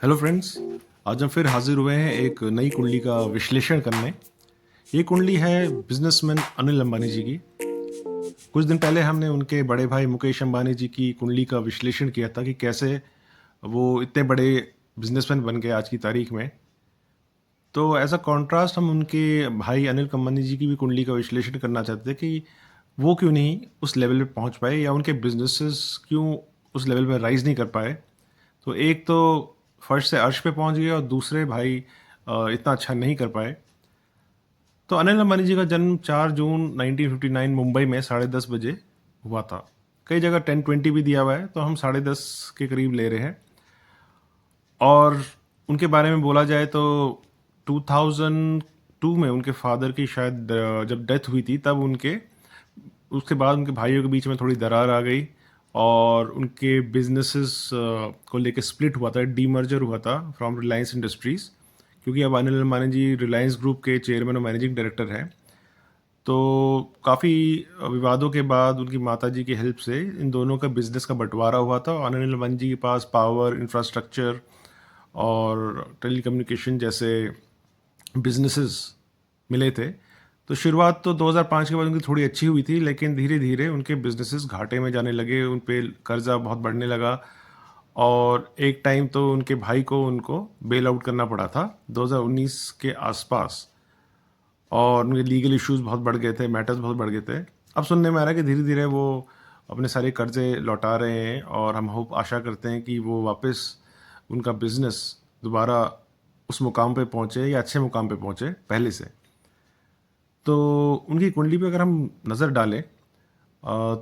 Hello friends. आज हम फिर हाजिर हुए हैं एक नई कुंडली का विश्लेषण करने। ये कुंडली है बिजनेसमैन अनिल अंबानी जी की। कुछ दिन पहले हमने उनके बड़े भाई मुकेश अंबानी जी की कुंडली का विश्लेषण किया था कि कैसे वो इतने बड़े बिजनेसमैन बन गए आज की तारीख में। तो एज अ कॉन्ट्रास्ट हम उनके भाई अनिल अंबानी जी की भी कुंडली का विश्लेषण करना चाहते थे कि वो क्यों नहीं उस लेवल पे पहुंच पाए या उनके बिजनेसेस क्यों उस लेवल पे राइज नहीं कर पाए। तो एक तो फर्श से अर्श पे पहुंच गए और दूसरे भाई इतना अच्छा नहीं कर पाए। तो अनिल अंबानी जी का जन्म 4 जून 1959 मुंबई में 10:30 बजे हुआ था। कई जगह 10:20 भी दिया हुआ है, तो हम 10:30 के करीब ले रहे हैं। और उनके बारे में बोला जाए तो 2002 में उनके फादर की शायद जब डेथ हुई थी, तब उसके बाद उनके भाइयों के बीच में थोड़ी दरार आ गई और उनके बिजनेसेस को लेके स्प्लिट हुआ था, डीमर्जर हुआ था फ्रॉम रिलायंस इंडस्ट्रीज़। क्योंकि अब अनिल अंबानी जी रिलायंस ग्रुप के चेयरमैन और मैनेजिंग डायरेक्टर हैं। तो काफ़ी विवादों के बाद उनकी माताजी की हेल्प से इन दोनों का बिजनेस का बंटवारा हुआ था और अनिल अंबानी जी के पास पावर, इंफ्रास्ट्रक्चर और टेलीकम्युनिकेशन जैसे बिजनेसेस मिले थे। तो शुरुआत तो 2005 के बाद उनकी थोड़ी अच्छी हुई थी, लेकिन धीरे धीरे उनके बिजनेसेस घाटे में जाने लगे, उन पे कर्जा बहुत बढ़ने लगा और एक टाइम तो उनके भाई को उनको बेल आउट करना पड़ा था 2019 के आसपास। और उनके लीगल इश्यूज बहुत बढ़ गए थे, मैटर्स बहुत बढ़ गए थे। अब सुनने में आ रहा है कि धीरे धीरे वो अपने सारे कर्जे लौटा रहे हैं और हम होप आशा करते हैं कि वो वापस उनका बिजनेस दोबारा उस मुकाम पे पहुंचे या अच्छे मुकाम पे पहुंचे पहले से। तो उनकी कुंडली पे अगर हम नज़र डालें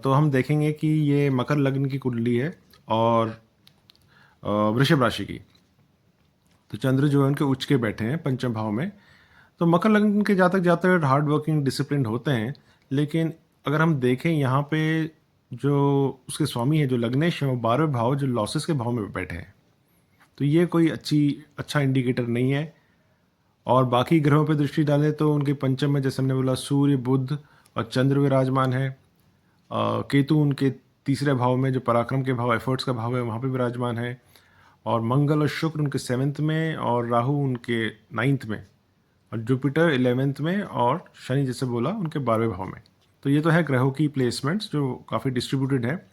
तो हम देखेंगे कि ये मकर लग्न की कुंडली है और वृषभ राशि की। तो चंद्र जो है उनके उच्च के बैठे हैं पंचम भाव में। तो मकर लग्न के जातक जातक हार्ड वर्किंग डिसिप्लिन होते हैं, लेकिन अगर हम देखें यहाँ पे जो उसके स्वामी है जो लग्नेश है वो 12वें भाव जो लॉसेस के भाव में बैठे हैं। तो ये कोई अच्छा इंडिकेटर नहीं है। और बाकी ग्रहों पे दृष्टि डालें तो उनके पंचम में जैसे हमने बोला सूर्य, बुध और चंद्र विराजमान है। केतु उनके तीसरे भाव में जो पराक्रम के भाव, एफर्ट्स का भाव है, वहाँ पे विराजमान है। और मंगल और शुक्र उनके 7th में और राहु उनके 9th में और जुपिटर 11th में और शनि जैसे बोला उनके 12वें भाव में। तो ये तो है ग्रहों की प्लेसमेंट्स जो काफ़ी डिस्ट्रीब्यूटेड है।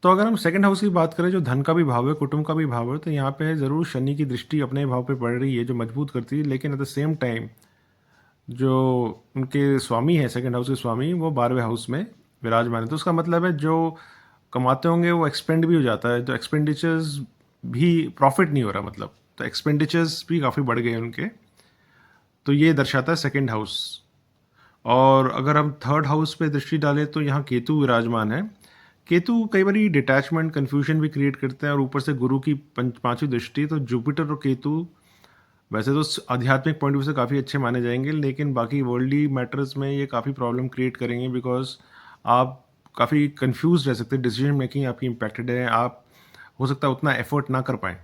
तो अगर हम सेकंड हाउस की बात करें जो धन का भी भाव है, कुटुंब का भी भाव है, तो यहाँ पे ज़रूर शनि की दृष्टि अपने भाव पे पड़ रही है जो मजबूत करती है, लेकिन एट द सेम टाइम जो उनके स्वामी है सेकंड हाउस के स्वामी वो 12वें हाउस में विराजमान है। तो उसका मतलब है जो कमाते होंगे वो एक्सपेंड भी हो जाता है, तो एक्सपेंडिचर्स भी प्रॉफिट नहीं हो रहा, मतलब तो एक्सपेंडिचर्स भी काफ़ी बढ़ गए उनके। तो ये दर्शाता है सेकंड हाउस। और अगर हम थर्ड हाउस पे दृष्टि डालें तो यहाँ केतु विराजमान है। केतु कई बार डिटैचमेंट, कन्फ्यूजन भी क्रिएट करते हैं और ऊपर से गुरु की पांचवी दृष्टि, तो जुपिटर और केतु वैसे तो आध्यात्मिक पॉइंट ऑफ व्यू से काफ़ी अच्छे माने जाएंगे, लेकिन बाकी वर्ल्डली मैटर्स में ये काफ़ी प्रॉब्लम क्रिएट करेंगे बिकॉज आप काफ़ी कंफ्यूज रह सकते हैं, डिसीजन मेकिंग आपकी इम्पैक्टेड है, आप हो सकता है उतना एफर्ट ना कर पाएँ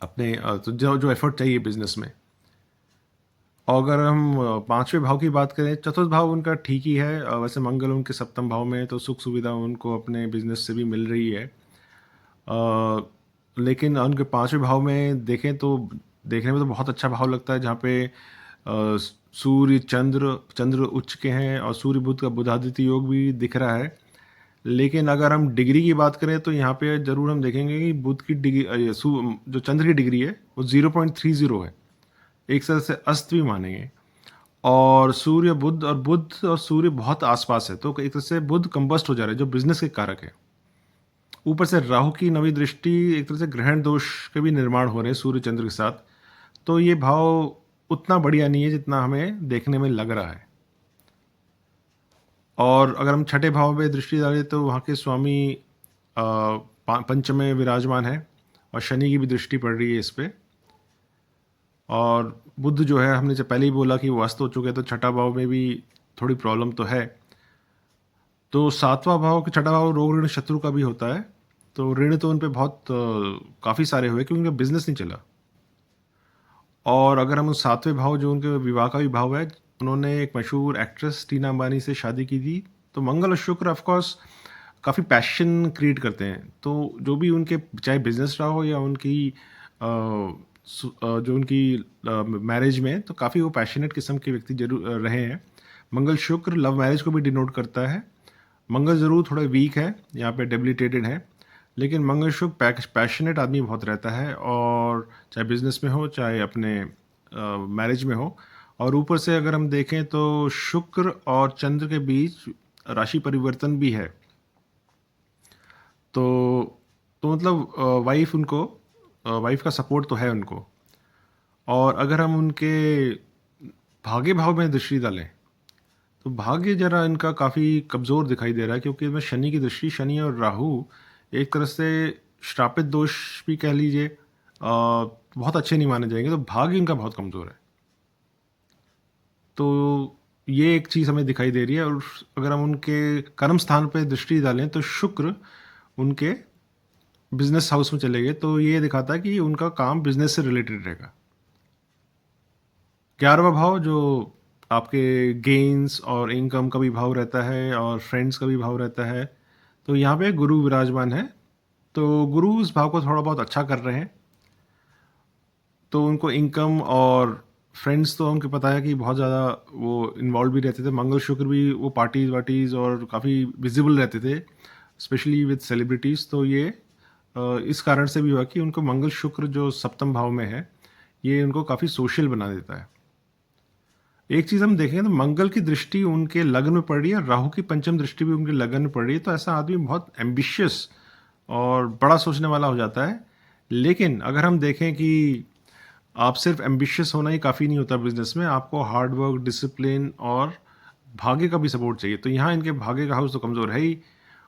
अपने तो जो जो एफर्ट चाहिए बिजनेस में। और अगर हम पांचवें भाव की बात करें, चतुर्थ भाव उनका ठीक ही है। वैसे मंगल उनके सप्तम भाव में है, तो सुख सुविधा उनको अपने बिजनेस से भी मिल रही है। लेकिन उनके पांचवें भाव में देखें तो देखने में तो बहुत अच्छा भाव लगता है, जहाँ पे सूर्य चंद्र उच्च के हैं और सूर्य बुध का बुधादित्य योग भी दिख रहा है। लेकिन अगर हम डिग्री की बात करें तो यहाँ पे ज़रूर हम देखेंगे कि बुध की डिग्री जो चंद्र की डिग्री है वो 0.30 है, एक तरह से अस्त भी मानेंगे। और बुध और सूर्य बहुत आसपास है, तो एक तरह से बुध कंबस्ट हो जा रहा है जो बिजनेस के कारक है। ऊपर से राहु की नवी दृष्टि, एक तरह से ग्रहण दोष के भी निर्माण हो रहे हैं सूर्य चंद्र के साथ। तो ये भाव उतना बढ़िया नहीं है जितना हमें देखने में लग रहा है। और अगर हम छठे भाव में दृष्टि डालें तो वहाँ के स्वामी पंचम में विराजमान है और शनि की भी दृष्टि पड़ रही है इस पे। और बुध जो है हमने जब पहले ही बोला कि वो अस्त हो चुके हैं, तो छठा भाव में भी थोड़ी प्रॉब्लम तो है। तो सातवां भाव, छठा भाव रोग ऋण शत्रु का भी होता है। तो ऋण तो उन पे बहुत काफ़ी सारे हुए क्योंकि उनका बिजनेस नहीं चला। और अगर हम उस सातवें भाव जो उनके विवाह का भी भाव है, उन्होंने एक मशहूर एक्ट्रेस टीना अंबानी से शादी की थी। तो मंगल और शुक्र ऑफकोर्स काफ़ी पैशन क्रिएट करते हैं। तो जो भी उनके चाहे बिज़नेस रहा हो या उनकी जो उनकी मैरिज में, तो काफ़ी वो पैशनेट किस्म के व्यक्ति ज़रूर रहे हैं। मंगल शुक्र लव मैरिज को भी डिनोट करता है। मंगल ज़रूर थोड़ा वीक है, यहाँ पे डेबिलिटेटेड है, लेकिन मंगल शुक्र पैशनेट आदमी बहुत रहता है, और चाहे बिज़नेस में हो, चाहे अपने मैरिज में हो। और ऊपर से अगर हम देखें तो शुक्र और चंद्र के बीच राशि परिवर्तन भी है। तो मतलब वाइफ का सपोर्ट तो है उनको। और अगर हम उनके भाग्य भाव में दृष्टि डालें, तो भाग्य जरा इनका काफ़ी कमज़ोर दिखाई दे रहा है, क्योंकि इसमें शनि की दृष्टि, शनि और राहु एक तरह से श्रापित दोष भी कह लीजिए, बहुत अच्छे नहीं माने जाएंगे। तो भाग्य इनका बहुत कमज़ोर है। तो ये एक चीज़ हमें दिखाई दे रही है। और अगर हम उनके कर्म स्थान पर दृष्टि डालें तो शुक्र उनके बिजनेस हाउस में चले गए, तो ये दिखाता है कि उनका काम बिजनेस से रिलेटेड रहेगा। 11वां भाव जो आपके गेन्स और इनकम का भी भाव रहता है, और फ्रेंड्स का भी भाव रहता है। तो यहाँ पे गुरु विराजमान है, तो गुरु इस भाव को थोड़ा बहुत अच्छा कर रहे हैं। तो उनको इनकम और फ्रेंड्स तो उनके पता है कि बहुत ज़्यादा वो इन्वॉल्व भी रहते थे। मंगल शुक्र भी वो पार्टीज़ वार्टीज़ और काफ़ी विजिबल रहते थे, स्पेशली विद सेलिब्रिटीज़। तो ये इस कारण से भी हुआ कि उनको मंगल शुक्र जो सप्तम भाव में है, ये उनको काफ़ी सोशल बना देता है। एक चीज़ हम देखें तो मंगल की दृष्टि उनके लग्न में पड़ रही है, राहु की पंचम दृष्टि भी उनके लग्न में पड़ रही है। तो ऐसा आदमी बहुत एम्बिशियस और बड़ा सोचने वाला हो जाता है। लेकिन अगर हम देखें कि आप सिर्फ एम्बिशियस होना ही काफ़ी नहीं होता बिजनेस में, आपको हार्ड वर्क, डिसिप्लिन और भाग्य का भी सपोर्ट चाहिए। तो यहाँ इनके भाग्य का हाउस तो कमज़ोर है ही,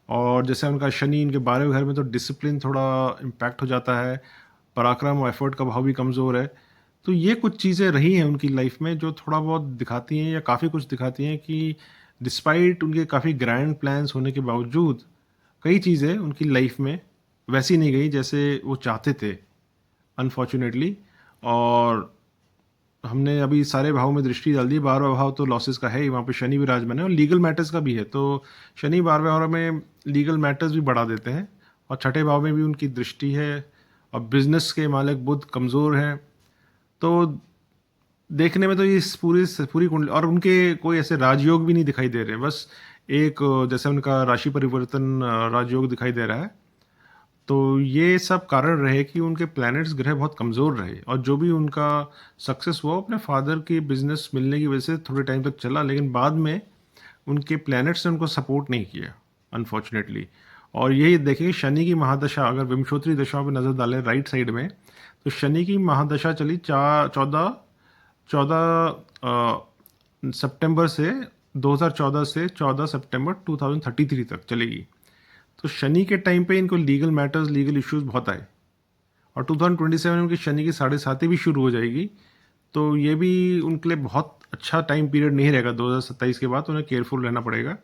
और जैसे उनका शनि इनके 12वें घर में, तो डिसिप्लिन थोड़ा इम्पैक्ट हो जाता है। पराक्रम और एफर्ट का भाव भी कमज़ोर है। तो ये कुछ चीज़ें रही हैं उनकी लाइफ में जो थोड़ा बहुत दिखाती हैं, या काफ़ी कुछ दिखाती हैं, कि डिस्पाइट उनके काफ़ी ग्रैंड प्लान्स होने के बावजूद कई चीज़ें उनकी लाइफ में वैसी नहीं गई जैसे वो चाहते थे, अनफॉर्चुनेटली। और हमने अभी सारे भाव में दृष्टि डाल दी। 12वां भाव तो लॉसेस का है ही, वहाँ पे शनि विराजमान है, और लीगल मैटर्स का भी है। तो शनि 12वें भाव में लीगल मैटर्स भी बढ़ा देते हैं, और छठे भाव में भी उनकी दृष्टि है, और बिजनेस के मालिक बुध कमज़ोर हैं। तो देखने में तो ये पूरी कुंडली, और उनके कोई ऐसे राजयोग भी नहीं दिखाई दे रहे। बस एक जैसे उनका राशि परिवर्तन राजयोग दिखाई दे रहा है। तो ये सब कारण रहे कि उनके प्लैनेट्स, ग्रह बहुत कमज़ोर रहे, और जो भी उनका सक्सेस हुआ अपने फादर की बिजनेस मिलने की वजह से थोड़े टाइम तक चला, लेकिन बाद में उनके प्लैनेट्स ने उनको सपोर्ट नहीं किया, अनफॉर्चुनेटली। और यही देखिए, शनि की महादशा अगर विंशोत्तरी दशाओं पर नज़र डालें राइट साइड में, तो शनि की महादशा चली 14 सितंबर से 2014 से 14 सितंबर 2033 तक चलेगी। तो शनि के टाइम पे इनको लीगल मैटर्स, लीगल इश्यूज बहुत आए, और 2027 में उनकी शनि की 7.5 भी शुरू हो जाएगी। तो ये भी उनके लिए बहुत अच्छा टाइम पीरियड नहीं रहेगा। 2027 के बाद उन्हें केयरफुल रहना पड़ेगा,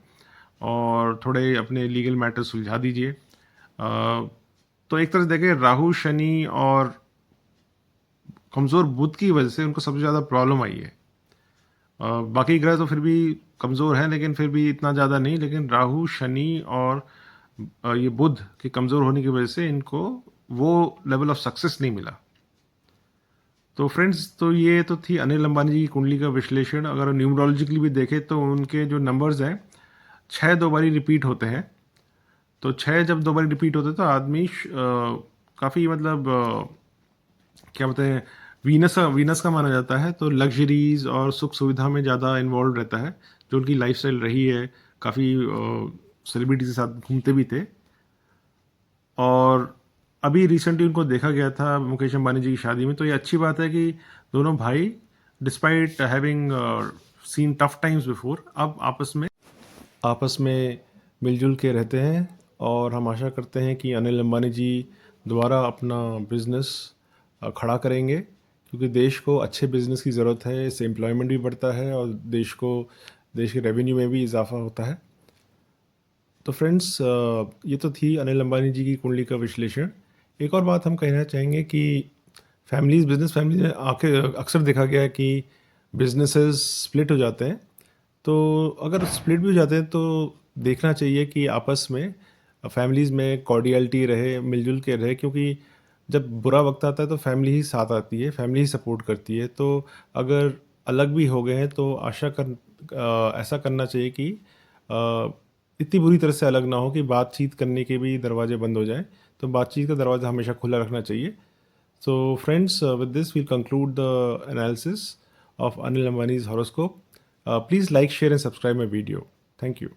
और थोड़े अपने लीगल मैटर्स सुलझा दीजिए। तो एक तरह से देखें, राहु, शनि और कमज़ोर बुध की वजह से उनको सबसे ज़्यादा प्रॉब्लम आई है। बाकी ग्रह तो फिर भी कमज़ोर हैं, लेकिन फिर भी इतना ज़्यादा नहीं। लेकिन राहु, शनि और ये बुध के कमज़ोर होने की वजह से इनको वो लेवल ऑफ सक्सेस नहीं मिला। तो फ्रेंड्स, तो ये तो थी अनिल अंबानी जी की कुंडली का विश्लेषण। अगर न्यूमरोलॉजिकली भी देखें तो उनके जो नंबर्स हैं, 6 दो बारी रिपीट होते हैं। तो 6 जब 2 बारी रिपीट होते हैं तो आदमी काफ़ी मतलब क्या बोलते हैं, वीनस का माना जाता है। तो लग्जरीज और सुख सुविधा में ज़्यादा इन्वॉल्व रहता है, जो उनकी लाइफस्टाइल रही है। काफ़ी सेलिब्रिटी के साथ घूमते भी थे। और अभी रिसेंटली उनको देखा गया था मुकेश अंबानी जी की शादी में। तो ये अच्छी बात है कि दोनों भाई, despite having scene tough times before, अब आपस में मिलजुल के रहते हैं। और हम आशा करते हैं कि अनिल अंबानी जी दोबारा अपना बिजनेस खड़ा करेंगे, क्योंकि देश को अच्छे बिजनेस की ज़रूरत है। इससे एम्प्लॉयमेंट भी बढ़ता है, और देश के रेवेन्यू में भी इजाफा होता है। तो फ्रेंड्स, ये तो थी अनिल अंबानी जी की कुंडली का विश्लेषण। एक और बात हम कहना चाहेंगे कि बिजनेस फैमिलीज में आखिर अक्सर देखा गया है कि बिजनेसेस स्प्लिट हो जाते हैं। तो अगर स्प्लिट भी हो जाते हैं तो देखना चाहिए कि आपस में फैमिलीज़ में कॉर्डियलिटी रहे, मिलजुल के रहे, क्योंकि जब बुरा वक्त आता है तो फैमिली ही साथ आती है, फैमिली ही सपोर्ट करती है। तो अगर अलग भी हो गए हैं तो ऐसा करना चाहिए कि अ, इतनी बुरी तरह से अलग ना हो कि बातचीत करने के भी दरवाजे बंद हो जाएं। तो बातचीत का दरवाज़ा हमेशा खुला रखना चाहिए। So, friends, with this, we'll conclude the analysis of Anil Ambani's horoscope. Please like, share, and subscribe my video. Thank you.